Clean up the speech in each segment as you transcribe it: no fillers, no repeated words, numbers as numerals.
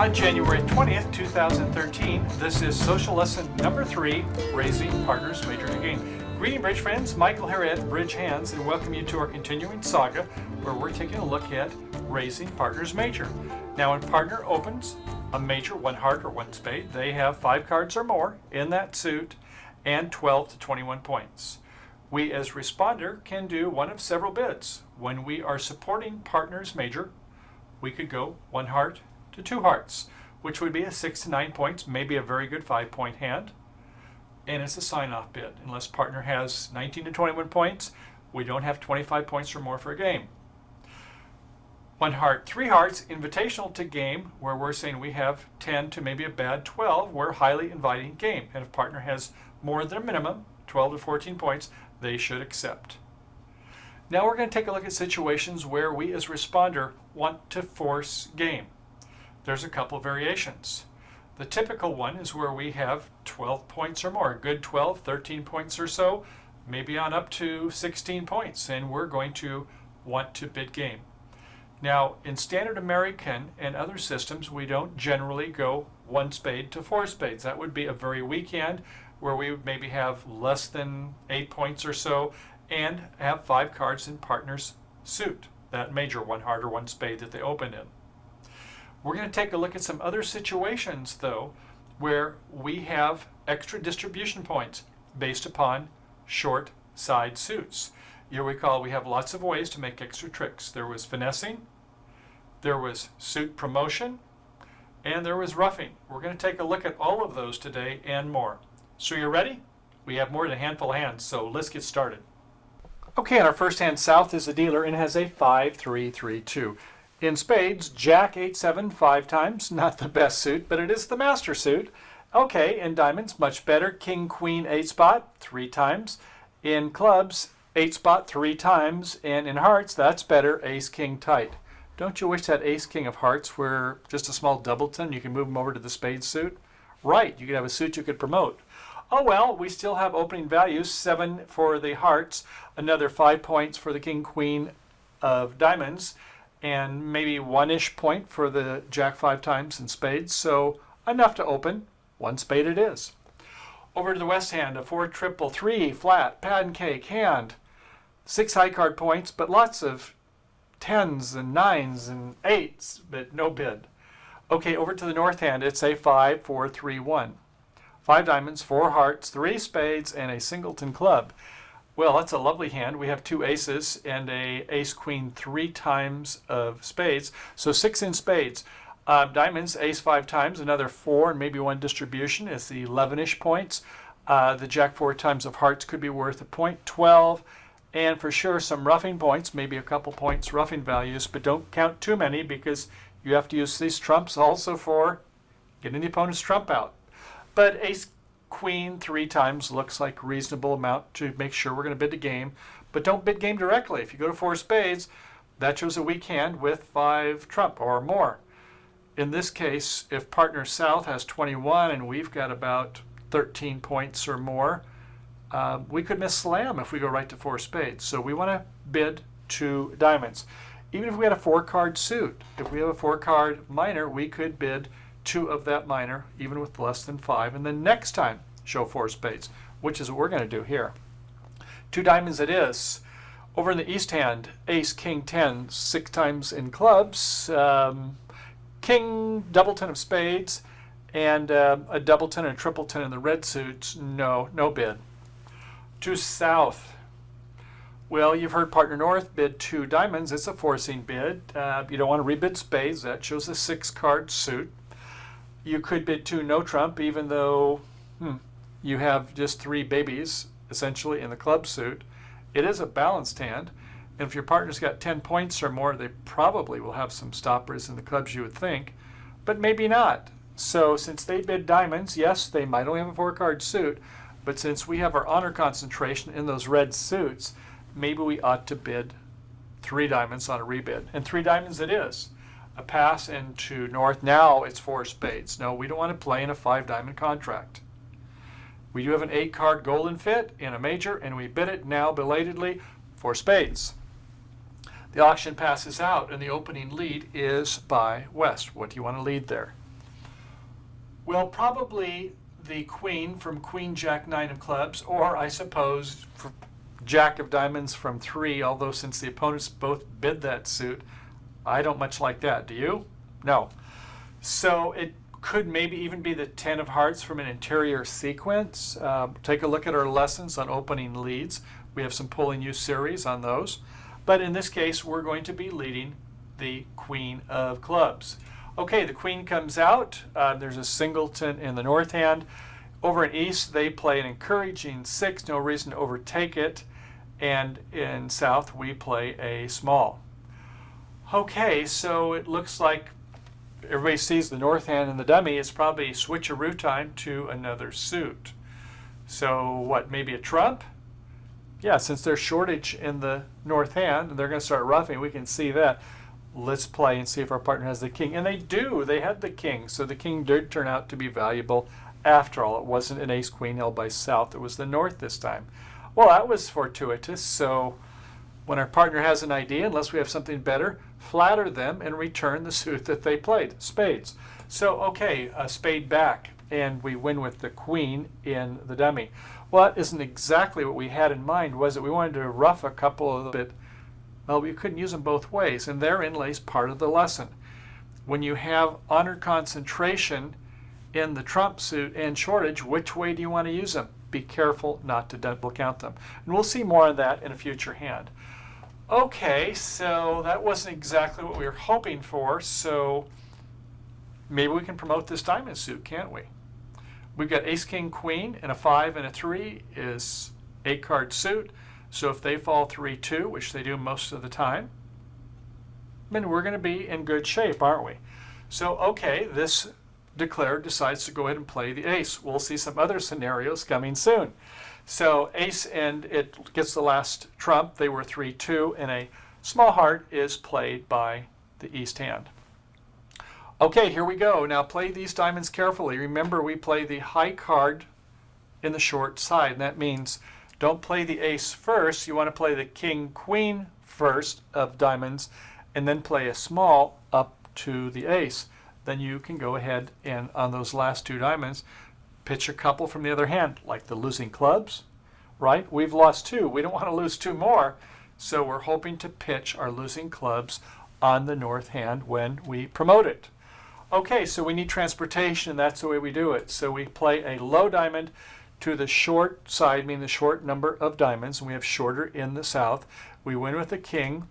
On January 20th, 2013, this is social lesson number 3, Raising Partners Major to Game. Greeting bridge friends, Michael here at Bridge Hands, and welcome you to our continuing saga where we're taking a look at Raising Partners Major. Now when partner opens a major, 1 heart or 1 spade, they have 5 cards or more in that suit and 12 to 21 points. We as responder can do one of several bids. When we are supporting partners major, we could go 1 heart to 2 hearts, which would be a 6 to 9 points, maybe a very good 5-point hand. And it's a sign-off bid. Unless partner has 19 to 21 points, we don't have 25 points or more for a game. 1 heart, 3 hearts, invitational to game, where we're saying we have 10 to maybe a bad 12. We're highly inviting game. And if partner has more than a minimum, 12 to 14 points, they should accept. Now we're going to take a look at situations where we as responder want to force game. There's a couple of variations. The typical one is where we have 12 points or more, a good 12, 13 points or so, maybe on up to 16 points, and we're going to want to bid game. Now, in standard American and other systems, we don't generally go 1 spade to 4 spades. That would be a very weak hand where we would maybe have less than 8 points or so and have 5 cards in partner's suit, that major 1 heart or 1 spade that they opened in. We're going to take a look at some other situations, though, where we have extra distribution points based upon short side suits. You'll recall we have lots of ways to make extra tricks. There was finessing, there was suit promotion, and there was roughing. We're going to take a look at all of those today and more. So you're ready? We have more than a handful of hands, so let's get started. Okay, and our first hand south is the dealer and has a 5-3-3-2. In spades, Jack 8-7 5 times, not the best suit, but it is the master suit. Okay, in diamonds, much better. King, Queen, 8 spot 3 times. In clubs, 8 spot 3 times. And in hearts, that's better. Ace, King, tight. Don't you wish that Ace, King of hearts were just a small doubleton? You can move them over to the spades suit? Right, you could have a suit you could promote. Oh well, we still have opening values, 7 for the hearts, another 5 points for the King, Queen of diamonds, and maybe 1-ish point for the Jack 5 times in spades, so enough to open. 1 spade it is. Over to the west hand, a 4-3-3 flat, pancake hand. 6 high card points, but lots of 10s and 9s and 8s, but no bid. Okay, over to the north hand, it's a 5-4-3-1. 5 diamonds, 4 hearts, 3 spades, and a singleton club. Well, that's a lovely hand. We have 2 aces and a ace queen 3 times of spades, so 6 in spades. Diamonds, ace 5 times, another 4 and maybe 1 distribution is the 11-ish points. The Jack 4 times of hearts could be worth a point, 12. And for sure some roughing points, maybe a couple points roughing values, but don't count too many because you have to use these trumps also for getting the opponent's trump out. But ace queen 3 times looks like a reasonable amount to make sure we're going to bid the game. But don't bid game directly. If you go to 4 spades, that shows a weak hand with 5 trump or more. In this case, if partner south has 21 and we've got about 13 points or more, we could miss slam if we go right to 4 spades. So we want to bid 2 diamonds. Even if we had a 4-card suit, if we have a 4-card minor, we could bid 2 of that minor, even with less than 5, and then next time show 4 spades, which is what we're going to do here. 2 diamonds it is. Over in the east hand, ace, king, 10, 6 times in clubs, king, doubleton of spades, and a doubleton and a tripleton in the red suits. No bid. To south, well, you've heard partner north bid 2 diamonds. It's a forcing bid. You don't want to rebid spades. That shows a 6-card suit. You could bid 2 no trump, even though you have just 3 babies, essentially, in the club suit. It is a balanced hand. And if your partner's got 10 points or more, they probably will have some stoppers in the clubs, you would think. But maybe not. So since they bid diamonds, yes, they might only have a 4-card suit. But since we have our honor concentration in those red suits, maybe we ought to bid 3 diamonds on a rebid. And 3 diamonds it is. A pass into north. Now it's 4 spades. No, we don't want to play in a 5-diamond contract. We do have an 8-card golden fit in a major, and we bid it now belatedly for spades. The auction passes out, and the opening lead is by West. What do you want to lead there? Well, probably the queen from Queen Jack 9 of clubs, or I suppose Jack of diamonds from 3, although since the opponents both bid that suit, I don't much like that. Do you? No. So it could maybe even be the 10 of hearts from an interior sequence. Take a look at our lessons on opening leads. We have some pulling you series on those. But in this case, we're going to be leading the queen of clubs. Okay, the queen comes out. There's a singleton in the north hand. Over in east, they play an encouraging 6, no reason to overtake it. And in south, we play a small. Okay, so it looks like everybody sees the north hand and the dummy. It's probably switcheroo time to another suit. So what, maybe a trump? Yeah, since there's shortage in the north hand, and they're going to start roughing, we can see that. Let's play and see if our partner has the king. And they do. They had the king. So the king did turn out to be valuable after all. It wasn't an ace-queen held by south. It was the north this time. Well, that was fortuitous. So when our partner has an idea, unless we have something better, flatter them and return the suit that they played, spades. So, okay, a spade back, and we win with the queen in the dummy. Well, that isn't exactly what we had in mind, was it? We wanted to rough a couple of bit. Well, we couldn't use them both ways, and therein lays part of the lesson. When you have honor concentration in the trump suit and shortage, which way do you want to use them? Be careful not to double count them. And we'll see more of that in a future hand. Okay, so that wasn't exactly what we were hoping for, so maybe we can promote this diamond suit, can't we? We've got ace, king, queen, and a 5 and a 3 is 8-card suit. So if they fall 3-2, which they do most of the time, then we're going to be in good shape, aren't we? So, okay, this declared decides to go ahead and play the ace. We'll see some other scenarios coming soon. So ace, and it gets the last trump. They were 3-2, and a small heart is played by the east hand. Okay, here we go. Now play these diamonds carefully. Remember, we play the high card in the short side, and that means don't play the ace first. You want to play the king, queen first of diamonds, and then play a small up to the ace. Then you can go ahead and on those last 2 diamonds, pitch a couple from the other hand, like the losing clubs, right? We've lost 2. We don't want to lose 2 more, so we're hoping to pitch our losing clubs on the north hand when we promote it. Okay, so we need transportation, and that's the way we do it. So we play a low diamond to the short side, meaning the short number of diamonds, and we have shorter in the south. We win with the king.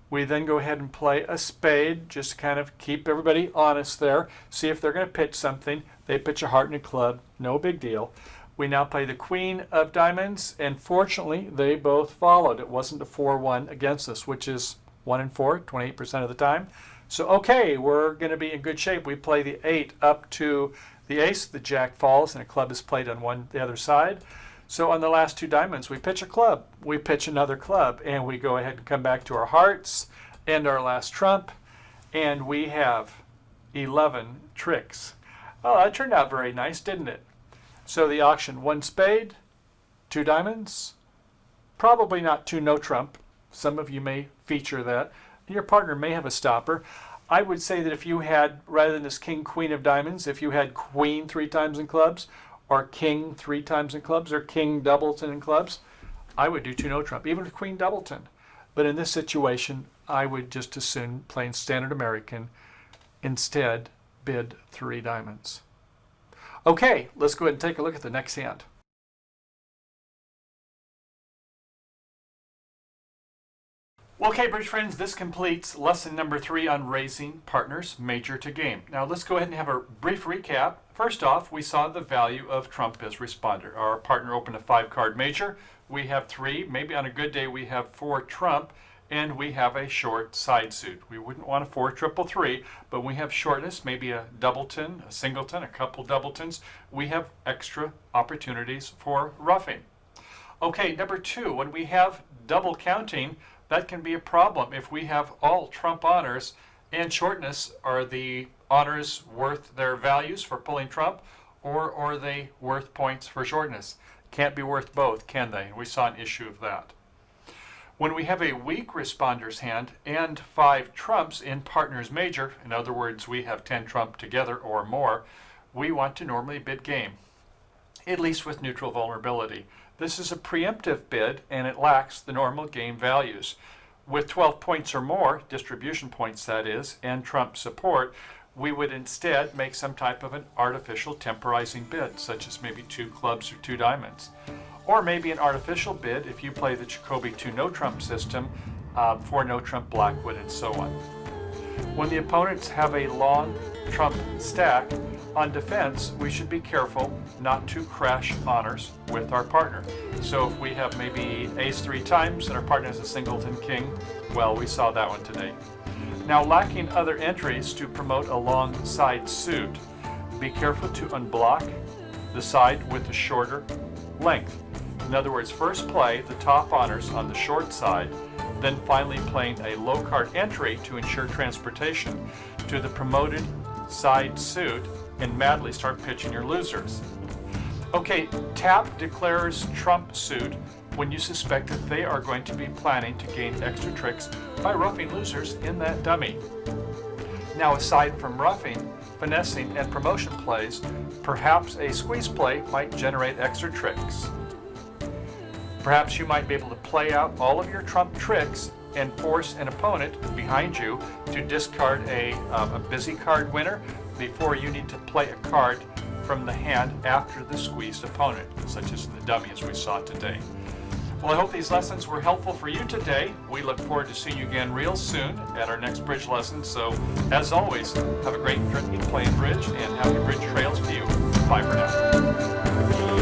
We then go ahead and play a spade, just to kind of keep everybody honest there. See if they're going to pitch something. They pitch a heart and a club, no big deal. We now play the queen of diamonds, and fortunately, they both followed. It wasn't a 4-1 against us, which is 1 and 4, 28% of the time. So, okay, we're going to be in good shape. We play the 8 up to the ace, the jack falls, and a club is played on the other side. So on the last 2 diamonds, we pitch a club, we pitch another club, and we go ahead and come back to our hearts and our last trump, and we have 11 tricks. Oh, that turned out very nice, didn't it? So the auction, 1 spade, 2 diamonds, probably not 2 no trump. Some of you may feature that. Your partner may have a stopper. I would say that if you had, rather than this king, queen of diamonds, if you had queen 3 times in clubs, or king 3 times in clubs, or king doubleton in clubs, I would do 2 no trump, even with queen doubleton. But in this situation, I would just as soon plain standard American, instead bid 3 diamonds. Okay, let's go ahead and take a look at the next hand. Well, okay, bridge friends, this completes lesson number 3 on raising partners major to game. Now let's go ahead and have a brief recap. First off, we saw the value of trump as responder. Our partner opened a 5-card major. We have 3, maybe on a good day we have 4 trump, and we have a short side suit. We wouldn't want a 4 triple 3, but we have shortness, maybe a doubleton, a singleton, a couple doubletons. We have extra opportunities for roughing. Okay, number 2, when we have double counting, that can be a problem. If we have all trump honors and shortness, are the honors worth their values for pulling trump, or are they worth points for shortness? Can't be worth both, can they? We saw an issue of that. When we have a weak responder's hand and 5 trumps in partner's major, in other words, we have 10 trump together or more, we want to normally bid game, at least with neutral vulnerability. This is a preemptive bid and it lacks the normal game values. With 12 points or more, distribution points that is, and trump support, we would instead make some type of an artificial temporizing bid, such as maybe 2 clubs or 2 diamonds. Or maybe an artificial bid if you play the Jacoby 2 no trump system, 4 no trump Blackwood, and so on. When the opponents have a long trump stack, on defense, we should be careful not to crash honors with our partner. So if we have maybe ace 3 times and our partner has a singleton king, well, we saw that one today. Now, lacking other entries to promote a long side suit, be careful to unblock the side with a shorter length. In other words, first play the top honors on the short side, then finally playing a low card entry to ensure transportation to the promoted side suit, and madly start pitching your losers. Okay, tap declares trump suit when you suspect that they are going to be planning to gain extra tricks by roughing losers in that dummy. Now, aside from roughing, finessing, and promotion plays, perhaps a squeeze play might generate extra tricks. Perhaps you might be able to play out all of your trump tricks and force an opponent behind you to discard a busy card winner before you need to play a card from the hand after the squeezed opponent, such as the dummy as we saw today. Well, I hope these lessons were helpful for you today. We look forward to seeing you again real soon at our next bridge lesson. So, as always, have a great playing bridge and happy bridge trails to you. Bye for now.